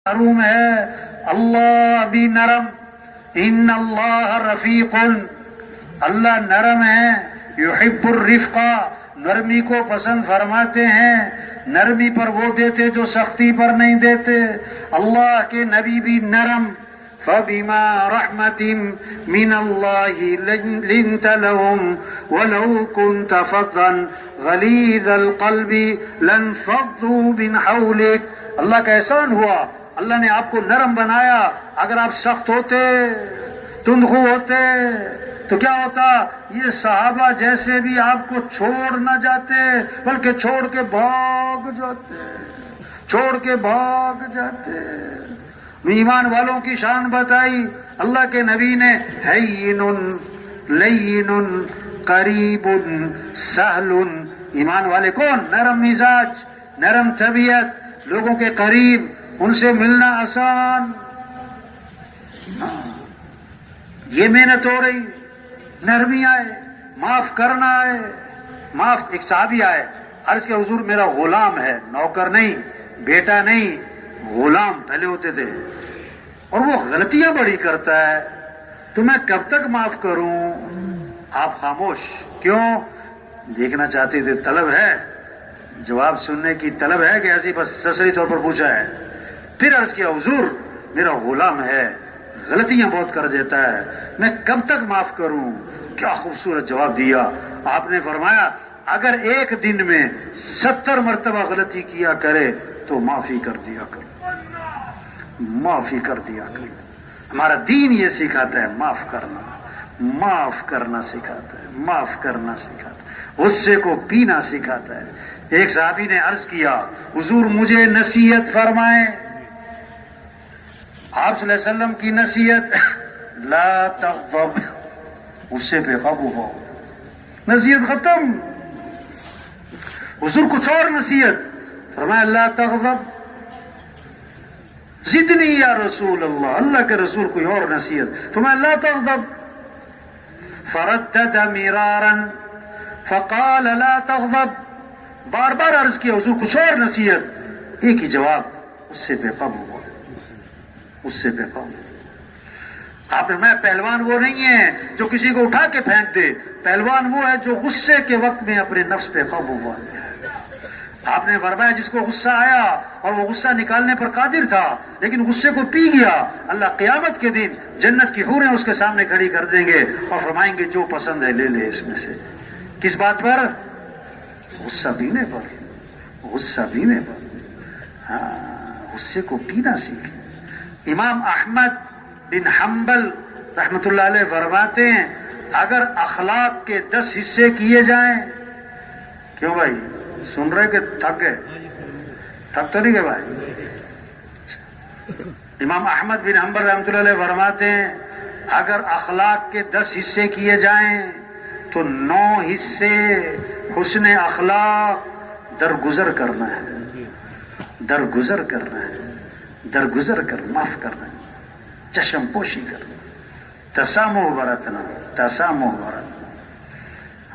معلوم ہے اللہ بھی نرم، ان اللہ رفیق، اللہ نرم ہے، یحب الرفقہ، نرمی کو پسند فرماتے ہیں، نرمی پر وہ دیتے جو سختی پر نہیں دیتے۔ اللہ کے نبی بھی نرم، فبما رحمت من اللہ لنت لهم ولو كنت فظا غلیظ القلب لانفضوا من حولک۔ اللہ کا احسان ہوا، اللہ نے آپ کو نرم بنایا۔ اگر آپ سخت ہوتے، تندخو ہوتے تو کیا ہوتا؟ یہ صحابہ جیسے بھی آپ کو چھوڑ نہ جاتے بلکہ چھوڑ کے بھاگ جاتے۔ ایمان والوں کی شان بتائی اللہ کے نبی نے، ہین لین قریب سہل۔ ایمان والے کون؟ نرم مزاج، نرم طبیعت، لوگوں کے قریب، ان سے ملنا آسان۔ یہ محنت ہو رہی، نرمی آئے، معاف کرنا آئے۔ معاف ایک صحابی آئے، عرض کہ حضور میرا غلام ہے، نوکر نہیں، بیٹا نہیں، غلام پہلے ہوتے تھے، اور وہ غلطیاں بڑی کرتا ہے، تو میں کب تک معاف کروں؟ آپ خاموش کیوں؟ دیکھنا چاہتے تھے، طلب ہے، جواب سننے کی طلب ہے کہ ایسی بس سرسری طور پر پوچھا ہے۔ پھر عرض کیا حضور میرا غلام ہے، غلطیاں بہت کر دیتا ہے، میں کب تک معاف کروں؟ کیا خوبصورت جواب دیا آپ نے، فرمایا اگر ایک دن میں 70 مرتبہ غلطی کیا کرے تو معافی کر دیا کرو، معافی کر دیا کرو۔ ہمارا دین یہ سکھاتا ہے، معاف کرنا سکھاتا ہے، معاف کرنا سکھاتا ہے، غصے کو پینا سکھاتا ہے۔ ایک صحابی نے عرض کیا حضور مجھے نصیحت فرمائیں۔ آپ صلی اللہ علیہ وسلم کی نصیحت، لا تغضب، غصے پہ قابو ہو۔ نصیحت ختم، حضور کچھ اور نصیحت فرمایا، لا تغضب، زدنی یا رسول اللہ، اللہ کے رسول کوئی اور نصیحت فرمایا، لا تغضب، فردد مرارا فقال لا تغضب، بار بار عرض کیا حضور کچھ اور نصیحت، ایک ہی جواب، غصے پہ قابو ہو، غصے پہ قابو۔ آپ نے، میں پہلوان وہ نہیں ہے جو کسی کو اٹھا کے پھینک دے، پہلوان وہ ہے جو غصے کے وقت میں اپنے نفس پہ قابو ہوا۔ آپ نے فرمایا جس کو غصہ آیا اور وہ غصہ نکالنے پر قادر تھا لیکن غصے کو پی گیا، اللہ قیامت کے دن جنت کی حوریں اس کے سامنے کھڑی کر دیں گے اور فرمائیں گے جو پسند ہے لے لے اس میں سے۔ کس بات پر؟ غصہ پینے پر، غصہ پینے پر۔ ہاں، غصے کو پینا سیکھیں۔ امام احمد بن حنبل رحمت اللہ علیہ فرماتے ہیں اگر اخلاق کے 10 حصے کیے جائیں، کیوں بھائی سن رہے کہ تھک گئے؟ تھک تو نہیں گئے بھائی؟ امام احمد بن حنبل رحمۃ اللہ علیہ فرماتے ہیں اگر اخلاق کے 10 حصے کیے جائیں تو 9 حصے حسن اخلاق درگزر کرنا ہے، درگزر کرنا ہے، درگزر کر، معاف کرنا ہے، چشم پوشی کرنا، تسامح برتنا، تسامح برتنا۔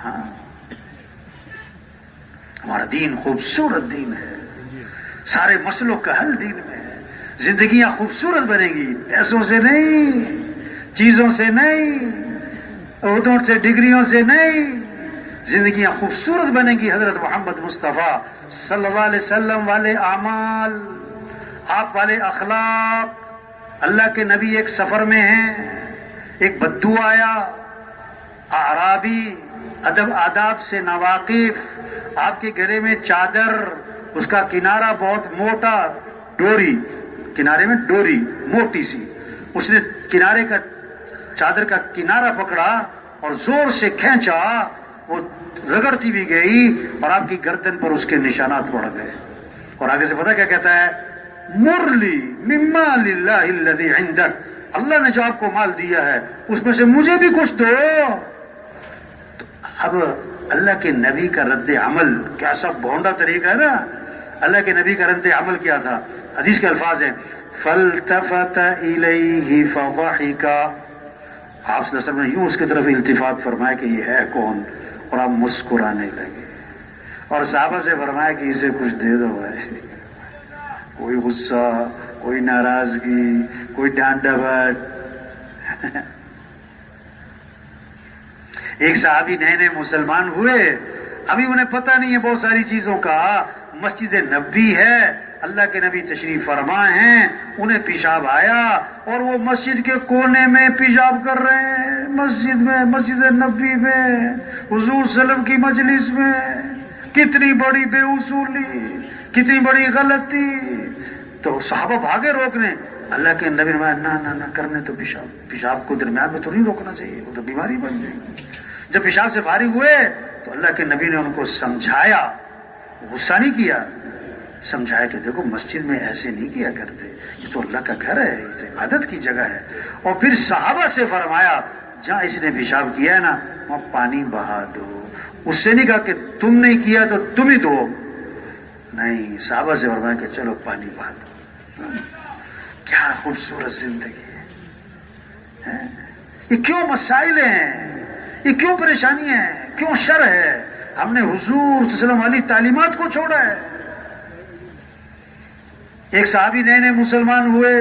ہاں، ہمارا دین خوبصورت دین ہے، سارے مسئلوں کا حل دین میں ہے۔ زندگیاں خوبصورت بنے گی، پیسوں سے نہیں، چیزوں سے نہیں، عہدوں سے، ڈگریوں سے نہیں، زندگیاں خوبصورت بنے گی حضرت محمد مصطفیٰ صلی اللہ علیہ وسلم والے اعمال، آپ والے اخلاق۔ اللہ کے نبی ایک سفر میں ہیں، ایک بدو آیا، اعرابی، ادب آداب سے ناواقف، آپ کے گلے میں چادر، اس کا کنارہ بہت موٹا، ڈوری، کنارے میں ڈوری موٹی سی، اس نے کنارے کا، چادر کا کنارہ پکڑا اور زور سے کھینچا، وہ رگڑتی بھی گئی اور آپ کی گردن پر اس کے نشانات پڑ گئے۔ اور آگے سے پتہ کیا کہتا ہے؟ مرلی مما للہ الذی عندک، اللہ نے جو آپ کو مال دیا ہے اس میں سے مجھے بھی کچھ دو۔ تو اب اللہ کے نبی کا رد عمل کیا سب بھونڈا طریقہ ہے نا؟ اللہ کے نبی کا رد عمل کیا تھا؟ حدیث کے الفاظ ہیں فالتفت الیہ فضحک، آپ صلی اللہ علیہ وسلم نے یوں اس کی طرف التفات فرمایا کہ یہ ہے کون، اور آپ مسکرانے لگے، اور صحابہ سے فرمایا کہ اسے کچھ دے دو بھائی، کوئی غصہ کوئی ناراضگی، کوئی ڈانٹ ڈپٹ. ایک صحابی نئے نئے مسلمان ہوئے، ابھی انہیں پتہ نہیں ہے بہت ساری چیزوں کا. مسجد نبوی ہے، اللہ کے نبی تشریف فرما ہیں، انہیں پیشاب آیا اور وہ مسجد کے کونے میں پیشاب کر رہے ہیں، مسجد میں، مسجد نبوی میں، حضور صلی اللہ علیہ وسلم کی مجلس میں. کتنی بڑی بے اصولی، کتنی بڑی غلطی. تو صحابہ بھاگے روکنے، اللہ کے نبی نے نہ کرنے تو پیشاب کو درمیان میں تو نہیں روکنا چاہیے، وہ تو بیماری بن جائے گی. جب پیشاب سے فارغ ہوئے تو اللہ کے نبی نے ان کو سمجھایا، غصہ نہیں کیا، سمجھایا کہ دیکھو مسجد میں ایسے نہیں کیا کرتے، یہ تو اللہ کا گھر ہے، یہ تو عبادت کی جگہ ہے. اور پھر صحابہ سے فرمایا جہاں اس نے پیشاب کیا ہے نا وہاں پانی بہا دو. اس سے نہیں کہا کہ تم نہیں کیا تو تم ہی دو، نہیں، صحابہ سے فرمایا کہ چلو پانی بہا دو. کیا خوبصورت زندگی ہے. یہ کیوں مسائل ہیں، یہ کیوں پریشانی ہے، کیوں شر ہے؟ ہم نے حضور صلی اللہ علیہ وسلم والی تعلیمات کو چھوڑا ہے. ایک صحابی نئے نئے مسلمان ہوئے،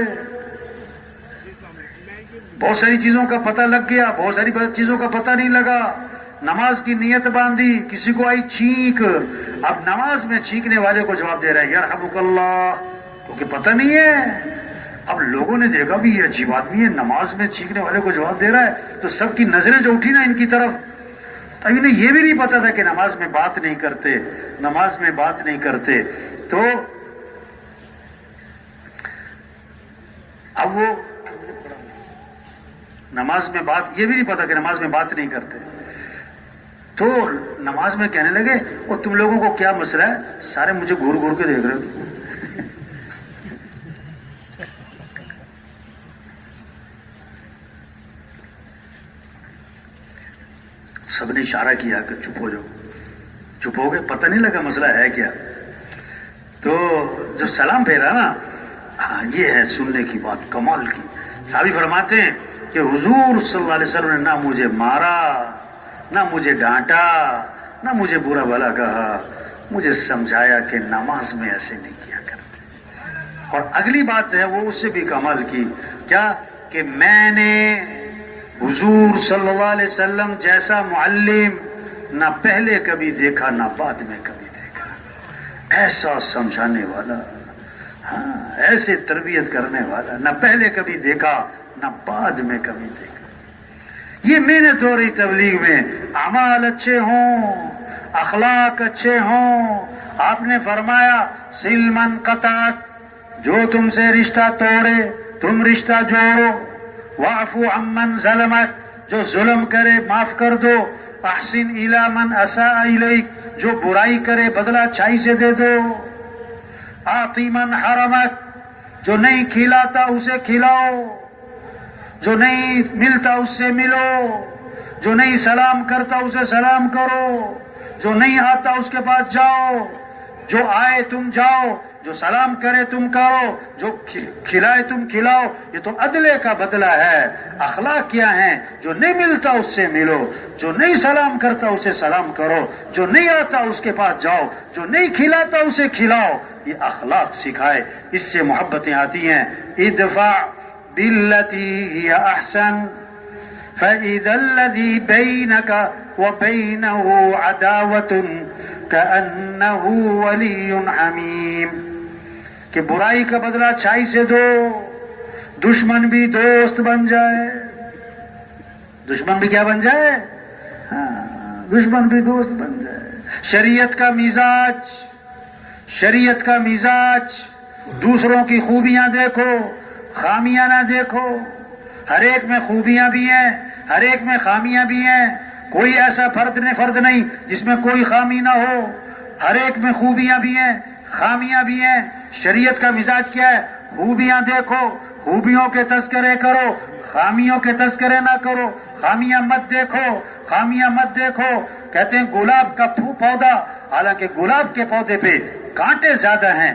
بہت ساری چیزوں کا پتہ لگ گیا، بہت ساری چیزوں کا پتہ نہیں لگا. نماز کی نیت باندھی، کسی کو آئی چھینک، اب نماز میں چھینکنے والے کو جواب دے رہا ہے یرحمک اللہ، کیونکہ پتہ نہیں ہے. اب لوگوں نے دیکھا بھی یہ عجیب آدمی ہے، نماز میں چھینکنے والے کو جواب دے رہا ہے، تو سب کی نظریں جو اٹھی نا ان کی طرف. تو انہیں یہ بھی نہیں پتا تھا کہ نماز میں بات نہیں کرتے، نماز میں بات نہیں کرتے. تو اب وہ نماز میں بات، یہ بھی نہیں پتا کہ نماز میں بات نہیں کرتے. تو نماز میں کہنے لگے اور تم لوگوں کو کیا مسئلہ ہے، سارے مجھے گھور گھور کے دیکھ رہے ہو. سب نے اشارہ کیا کہ چپ ہو جاؤ. چپ ہو گئے، پتہ نہیں لگا مسئلہ ہے کیا. تو جب سلام پھیرا نا، ہاں یہ ہے سننے کی بات کمال کی. صحابی فرماتے ہیں کہ حضور صلی اللہ علیہ وسلم نے نہ مجھے مارا، نہ مجھے ڈانٹا، نہ مجھے برا بھلا کہا، مجھے سمجھایا کہ نماز میں ایسے نہیں کیا کرتے. اور اگلی بات ہے وہ اس سے بھی کمال کی، کیا کہ میں نے حضور صلی اللہ علیہ وسلم جیسا معلم نہ پہلے کبھی دیکھا نہ بعد میں کبھی دیکھا. ایسا سمجھانے والا، ہاں ایسے تربیت کرنے والا نہ پہلے کبھی دیکھا نہ بعد میں کبھی دیکھا. یہ محنت ہو رہی تبلیغ میں، اعمال اچھے ہوں، اخلاق اچھے ہوں. آپ نے فرمایا سل من قطعک، جو تم سے رشتہ توڑے تم رشتہ جوڑو. واعفو عمن ظلمک، جو ظلم کرے معاف کر دو. احسن الی من اساء الیک، جو برائی کرے بدلہ اچھائی سے دے دو. اعطی من حرمک، جو نہیں کھلاتا اسے کھلاؤ، جو نہیں ملتا اس سے ملو، جو نہیں سلام کرتا اسے سلام کرو، جو نہیں آتا اس کے پاس جاؤ، جو آئے تم جاؤ، جو سلام کرے تم کرو، جو کھلائے تم کھلاؤ. یہ تو عدلے کا بدلہ ہے. اخلاق کیا ہیں؟ جو نہیں ملتا اس سے ملو، جو نہیں سلام کرتا اسے سلام کرو، جو نہیں آتا اس کے پاس جاؤ، جو نہیں کھلاتا اسے کھلاؤ. یہ اخلاق سکھائے، اس سے محبتیں آتی ہیں. ادفع باللتی ہی احسن فإذا الذی بینک وبینہ عداوۃ کأنہ ولی حمیم. کہ برائی کا بدلہ اچھائی سے دو، دشمن بھی دوست بن جائے. دشمن بھی کیا بن جائے؟ ہاں دشمن بھی دوست بن جائے. شریعت کا مزاج، شریعت کا مزاج، دوسروں کی خوبیاں دیکھو، خامیاں نہ دیکھو. ہر ایک میں خوبیاں بھی ہیں، ہر ایک میں خامیاں بھی ہیں. کوئی ایسا فرد نہیں جس میں کوئی خامی نہ ہو. ہر ایک میں خوبیاں بھی ہیں، خامیاں بھی ہیں. شریعت کا مزاج کیا ہے؟ خوبیاں دیکھو، خوبیوں کے تذکرے کرو، خامیوں کے تذکرے نہ کرو. خامیاں مت دیکھو، خامیاں مت دیکھو. کہتے ہیں گلاب کا پودا، حالانکہ گلاب کے پودے پہ کانٹے زیادہ ہیں،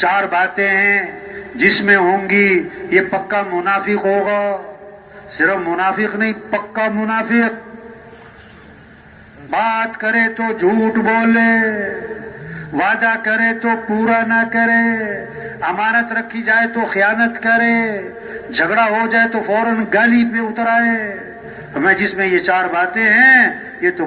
4 باتیں ہیں جس میں ہوں گی یہ پکا منافق ہوگا. صرف منافق نہیں، پکا منافق. بات کرے تو جھوٹ بولے، وعدہ کرے تو پورا نہ کرے، امانت رکھی جائے تو خیانت کرے، جھگڑا ہو جائے تو فوراً گالی پہ اتر آئے. تو میں جس میں یہ 4 باتیں ہیں یہ تو